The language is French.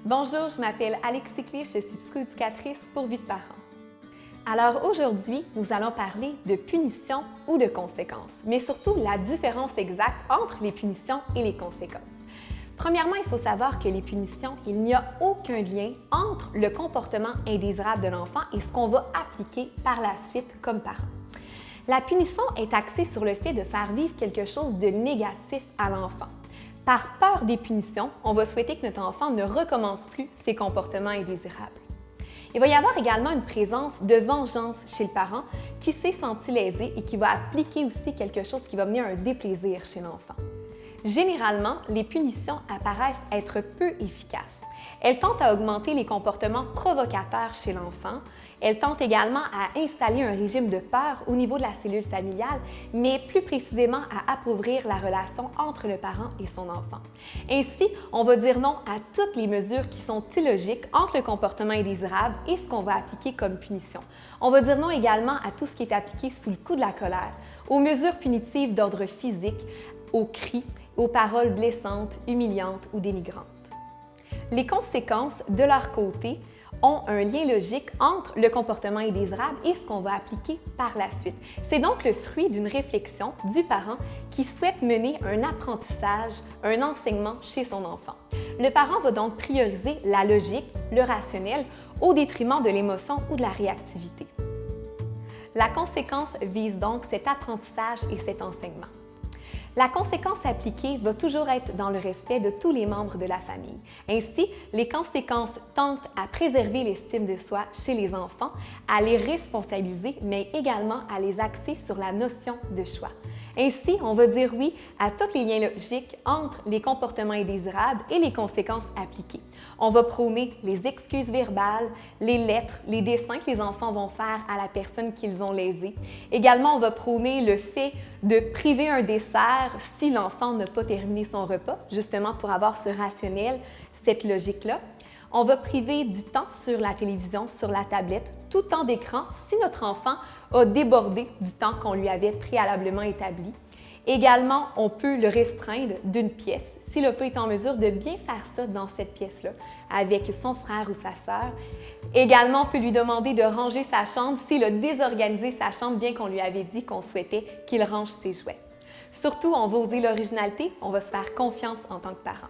Bonjour, je m'appelle Alexis Clich, je suis psychoéducatrice pour Vie de parents. Alors aujourd'hui, nous allons parler de punitions ou de conséquences, mais surtout la différence exacte entre les punitions et les conséquences. Premièrement, il faut savoir que les punitions, il n'y a aucun lien entre le comportement indésirable de l'enfant et ce qu'on va appliquer par la suite comme parent. La punition est axée sur le fait de faire vivre quelque chose de négatif à l'enfant. Par peur des punitions, on va souhaiter que notre enfant ne recommence plus ses comportements indésirables. Il va y avoir également une présence de vengeance chez le parent qui s'est senti lésé et qui va appliquer aussi quelque chose qui va mener à un déplaisir chez l'enfant. Généralement, les punitions apparaissent être peu efficaces. Elles tentent à augmenter les comportements provocateurs chez l'enfant. Elles tentent également à installer un régime de peur au niveau de la cellule familiale, mais plus précisément à appauvrir la relation entre le parent et son enfant. Ainsi, on va dire non à toutes les mesures qui sont illogiques entre le comportement indésirable et ce qu'on va appliquer comme punition. On va dire non également à tout ce qui est appliqué sous le coup de la colère, aux mesures punitives d'ordre physique, aux cris, aux paroles blessantes, humiliantes ou dénigrantes. Les conséquences, de leur côté, ont un lien logique entre le comportement indésirable et ce qu'on va appliquer par la suite. C'est donc le fruit d'une réflexion du parent qui souhaite mener un apprentissage, un enseignement chez son enfant. Le parent va donc prioriser la logique, le rationnel, au détriment de l'émotion ou de la réactivité. La conséquence vise donc cet apprentissage et cet enseignement. La conséquence appliquée va toujours être dans le respect de tous les membres de la famille. Ainsi, les conséquences tentent à préserver l'estime de soi chez les enfants, à les responsabiliser, mais également à les axer sur la notion de choix. Ainsi, on va dire oui à tous les liens logiques entre les comportements indésirables et les conséquences appliquées. On va prôner les excuses verbales, les lettres, les dessins que les enfants vont faire à la personne qu'ils ont lésée. Également, on va prôner le fait de priver un dessert si l'enfant n'a pas terminé son repas, justement pour avoir ce rationnel, cette logique-là. On va priver du temps sur la télévision, sur la tablette, tout temps d'écran si notre enfant a débordé du temps qu'on lui avait préalablement établi. Également, on peut le restreindre d'une pièce s'il n'a pas été en mesure de bien faire ça dans cette pièce-là avec son frère ou sa sœur. Également, on peut lui demander de ranger sa chambre s'il a désorganisé sa chambre bien qu'on lui avait dit qu'on souhaitait qu'il range ses jouets. Surtout, on va oser l'originalité, on va se faire confiance en tant que parent.